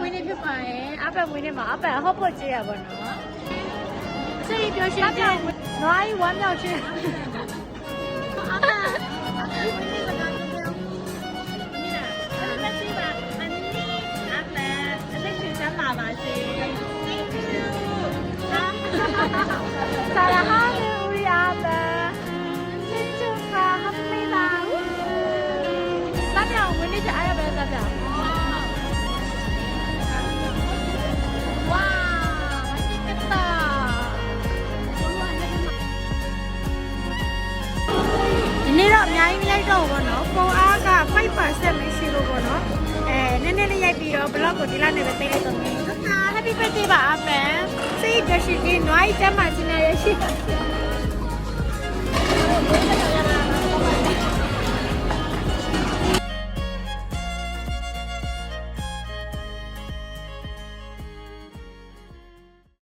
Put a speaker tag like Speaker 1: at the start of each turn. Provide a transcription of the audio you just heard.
Speaker 1: ဝင်နေဖြစ်ပါရဲ့အပက်ဝင်နေမှာအပက်ဟော့ဖို့ကြည့်ရပါတော့စိတ်ပြောရှင်တဲ့နွားကြီးဝမ်းမြောက်ရှင်အပက်ဝင်နေမှာတော့ပြောမိလားအဲ့ဒါသိပါအန်နီအပက်အသက်ရှင်ချမ်းသာပါစေ Thank you ဆရာဟာလေဦးရပါကျေးဇူးပါဟပ်မေလာတမ်းမြောင်ဝင်နေကြအားရပဲတမ်းမြောင်ဝါဒီကတာဒီနေ့တော့အများကြီးမရိုက်တော့ဘူးနော်ဖုန်းအားက 5% မရှိလို့ပေါ့နော်နည်းနည်းလေးရိုက်ပြီးတော့ blog ကိုဒီလောက်နဲ့ပဲသိလိုက်တော့မယ် Happy birthday ပါအပန်စိတ်ကြရှိခြင်းနွားကြီးကျမ်းမာခြင်းနဲ့ရရှိပါ